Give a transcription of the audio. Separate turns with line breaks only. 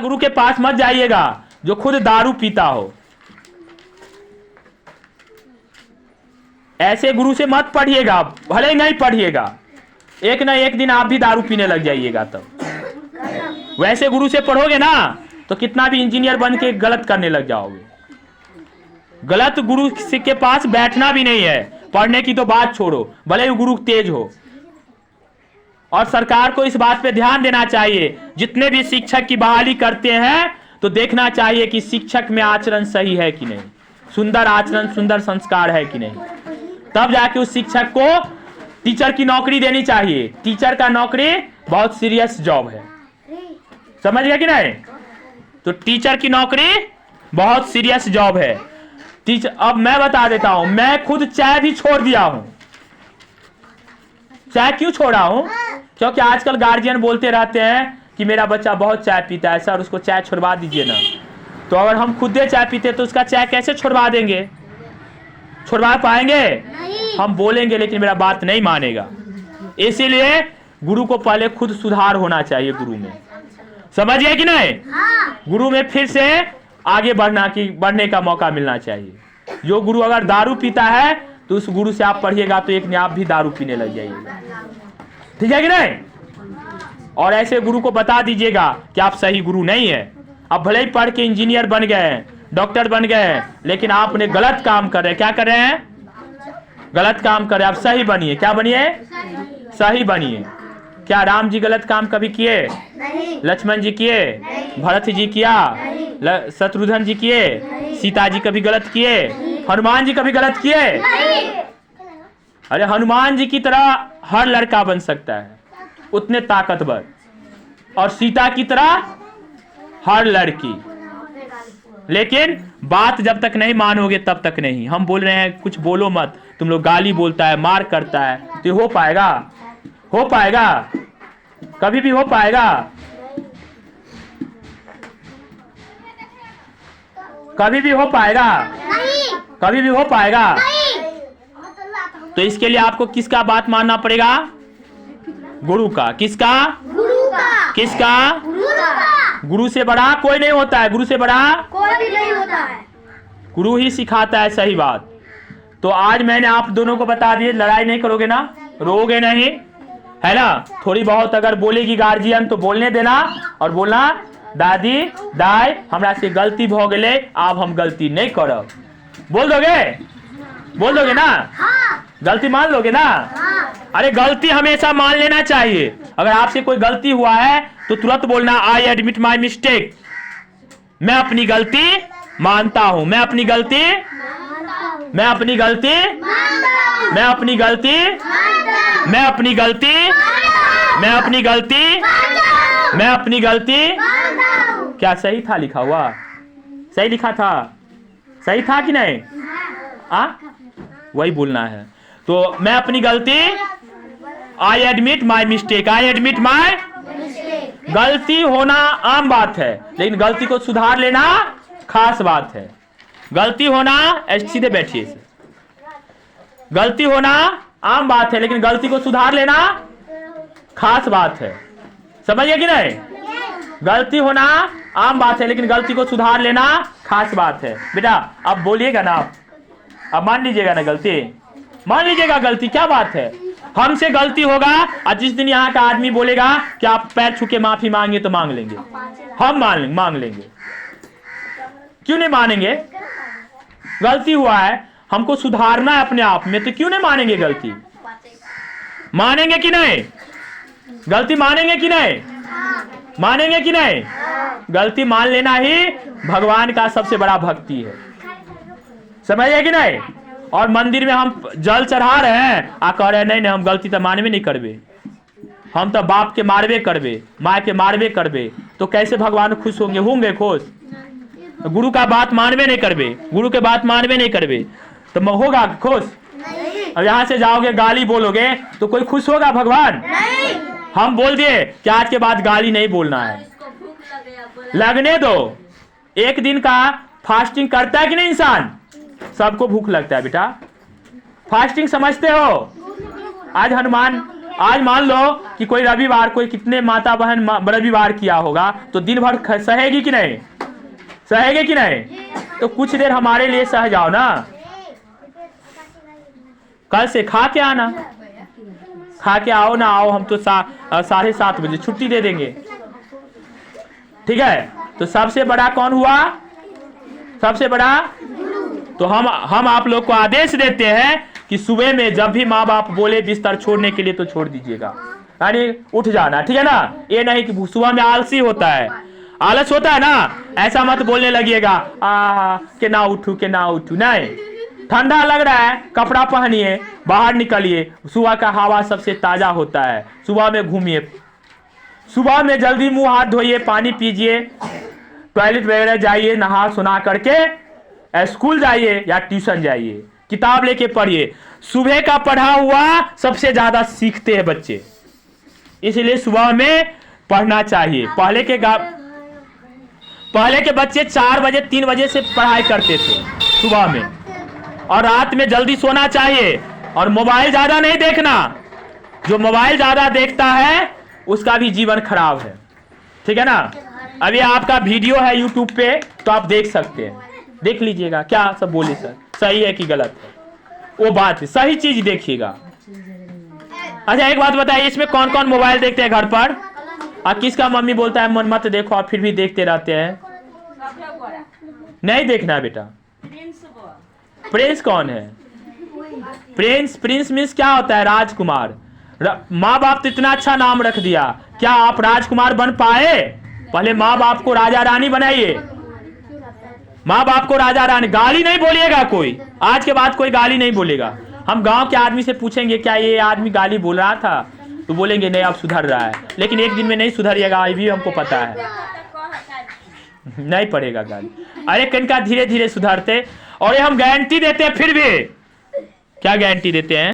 गुरु के पास मत जाइएगा जो खुद दारू पीता हो। ऐसे गुरु से मत पढ़िएगा, भले ही नहीं पढ़िएगा, एक ना एक दिन आप भी दारू पीने लग जाइएगा। तब वैसे गुरु से पढ़ोगे ना तो कितना भी इंजीनियर बन के गलत करने लग जाओगे। गलत गुरु के पास बैठना भी नहीं है, पढ़ने की तो बात छोड़ो, भले ही गुरु तेज हो। और सरकार को इस बात पे ध्यान देना चाहिए, जितने भी शिक्षक की बहाली करते हैं तो देखना चाहिए कि शिक्षक में आचरण सही है कि नहीं, सुंदर आचरण, सुंदर संस्कार है कि नहीं, तब जाके उस शिक्षक को टीचर की नौकरी देनी चाहिए। टीचर का नौकरी बहुत सीरियस जॉब है, समझ गया कि नहीं? तो टीचर की नौकरी बहुत सीरियस जॉब है। टीचर, अब मैं बता देता हूं, मैं खुद चाय भी छोड़ दिया हूं। चाय क्यों छोड़ा हूं? क्योंकि आजकल गार्जियन बोलते रहते हैं कि मेरा बच्चा बहुत चाय पीता है सर, उसको चाय छुड़वा दीजिए ना। तो अगर हम खुद चाय पीते तो उसका चाय कैसे छुड़वा देंगे? छुड़वा पाएंगे? हम बोलेंगे लेकिन मेरा बात नहीं मानेगा। इसीलिए गुरु को पहले खुद सुधार होना चाहिए गुरु में, समझ गए कि नहीं? गुरु में फिर से आगे बढ़ने का मौका मिलना चाहिए। जो गुरु अगर दारू पीता है तो उस गुरु से आप पढ़िएगा तो एक ने आप भी दारू पीने लग जाइएगा, ठीक है कि नहीं? और ऐसे गुरु को बता दीजिएगा कि आप सही गुरु नहीं है। अब भले ही पढ़ के इंजीनियर बन गए हैं, डॉक्टर बन गए हैं, लेकिन आपने गलत काम कर रहे हैं। क्या कर रहे हैं? गलत काम कर रहे हैं। आप सही बनिए। क्या बनिए? सही बनिए। क्या राम जी गलत काम कभी किए? लक्ष्मण जी किए? भरत जी किया? शत्रुघ्न जी किए? सीता जी कभी गलत किए? हनुमान जी कभी गलत किए? अरे हनुमान जी की तरह हर लड़का बन सकता है, उतने ताकतवर, और सीता की तरह हर लड़की। लेकिन बात जब तक नहीं मानोगे तब तक नहीं। हम बोल रहे हैं कुछ बोलो मत, तुम लोग गाली बोलता है, मार करता है, तो ये हो पाएगा? हो पाएगा? कभी भी हो पाएगा? कभी भी हो पाएगा? कभी भी हो पाएगा? तो इसके लिए आपको किसका बात मानना पड़ेगा? गुरु का। किसका?
गुरु का।
किसका?
गुरु का।
गुरु से बड़ा कोई नहीं होता है। गुरु से बड़ा
कोई भी नहीं होता है।
गुरु ही सिखाता है सही बात। तो आज मैंने आप दोनों को बता दिए, लड़ाई नहीं करोगे ना, रोगे नहीं, है ना? थोड़ी बहुत अगर बोलेगी गार्जियन तो बोलने देना और बोलना दादी दाई हमरा से गलती हो गए, अब हम गलती नहीं करब। बोल दोगे? बोल दोगे ना?
हाँ।
गलती मान लोगे ना?
हाँ।
अरे गलती हमेशा मान लेना चाहिए। अगर आपसे कोई गलती हुआ है तो तुरंत बोलना आई एडमिट माई मिस्टेक। मैं अपनी गलती मानता हूं। मैं अपनी गलती मैं अपनी गलती मैं अपनी गलती मैं अपनी गलती मैं अपनी गलती मैं अपनी गलती। क्या सही था लिखा हुआ? सही लिखा था? सही था कि नहीं? वही बोलना है। तो मैं अपनी गलती, I admit my mistake. I admit my गलती होना आम बात है, लेकिन गलती को सुधार लेना खास बात है। गलती होना, सीधे बैठिए से। गलती होना आम बात है, लेकिन गलती को सुधार लेना खास बात है। समझिए कि नहीं? गलती होना आम बात है, लेकिन गलती को सुधार लेना खास बात है। बेटा अब बोलिएगा ना, अब मान लीजिएगा ना गलती, मान लीजिएगा गलती, क्या बात है? हमसे गलती होगा और जिस दिन यहाँ का आदमी बोलेगा कि आप पैर छू के माफी मांगे तो मांग लेंगे, हम मांग लेंगे। क्यों नहीं मानेंगे? गलती हुआ है, हमको सुधारना है अपने आप में, तो क्यों नहीं मानेंगे गलती? मानेंगे कि नहीं? गलती मानेंगे कि नहीं? मानेंगे कि नहीं? गलती मान लेना ही भगवान का सबसे बड़ा भक्ति है। समझिए कि नहीं? और मंदिर में हम जल चढ़ा रहे हैं, आ कह रहे नहीं हम गलती तो मानवे नहीं करबे, हम तो बाप के मारबे करबे, माँ के मारबे करबे, तो कैसे भगवान खुश होंगे? होंगे खुश? गुरु का बात मानवे नहीं करबे, गुरु के बात मानवे नहीं करबे तो होगा खुश? अब यहाँ से जाओगे गाली बोलोगे तो कोई खुश होगा भगवान?
नहीं।
हम बोल दिए कि आज के बाद गाली नहीं बोलना है, लगने दो। एक दिन का फास्टिंग करता है कि नहीं इंसान? सबको भूख लगता है बेटा। फास्टिंग समझते हो? आज आज मान लो कि कोई रविवार, कोई कितने माता बहन रविवार किया होगा, तो दिन भर सहेगी कि नहीं, सहेगी कि नहीं? तो कुछ देर हमारे लिए सह जाओ ना, कल से खा के आना, खा के आओ ना, आओ हम तो 7:30 बजे छुट्टी दे देंगे, ठीक है? तो सबसे बड़ा कौन हुआ? सबसे बड़ा तो हम आप लोग को आदेश देते हैं कि सुबह में जब भी माँ बाप बोले बिस्तर छोड़ने के लिए तो छोड़ दीजिएगा, यानी उठ जाना, ठीक है ना? ये नहीं कि सुबह में आलसी होता है, आलस होता है ना, ऐसा मत बोलने लगिएगा के ना उठू, के ना उठू, नहीं। ठंडा लग रहा है, कपड़ा पहनिए, बाहर निकलिए, सुबह का हवा सबसे ताजा होता है, सुबह में घूमिए, सुबह में जल्दी मुंह हाथ धोइए, पानी पीजिए, टॉयलेट वगैरह जाइए, नहा सुना करके स्कूल जाइए या ट्यूशन जाइए, किताब लेके पढ़िए। सुबह का पढ़ा हुआ सबसे ज्यादा सीखते हैं बच्चे, इसलिए सुबह में पढ़ना चाहिए। पहले के बच्चे 4 बजे 3 बजे से पढ़ाई करते थे सुबह में, और रात में जल्दी सोना चाहिए, और मोबाइल ज्यादा नहीं देखना। जो मोबाइल ज्यादा देखता है उसका भी जीवन खराब है, ठीक है ना? अभी आपका वीडियो है यूट्यूब पे, तो आप देख सकते हैं, देख लीजिएगा। क्या सब बोले सर, सही है कि गलत है? वो बात है, सही चीज देखिएगा। अच्छा एक बात बताइए, इसमें कौन कौन मोबाइल देखते हैं घर पर? और किसका मम्मी बोलता है मन मत देखो, आप फिर भी देखते रहते हैं? नहीं देखना बेटा। प्रिंस कौन है? प्रिंस मीन्स क्या होता है? राजकुमार। माँ बाप तो इतना अच्छा नाम रख दिया, क्या आप राजकुमार बन पाए? पहले माँ बाप को राजा रानी बनाइए, माँ बाप को राजा रानी। गाली नहीं बोलिएगा कोई, आज के बाद कोई गाली नहीं बोलेगा। हम गांव के आदमी से पूछेंगे क्या ये आदमी गाली बोल रहा था, तो बोलेंगे नहीं अब सुधर रहा है, लेकिन एक दिन में नहीं सुधरिएगा, ये भी हमको पता है, नहीं पड़ेगा गाली। अरे कनका धीरे धीरे सुधरते, और ये हम गारंटी देते हैं। फिर भी क्या गारंटी देते हैं?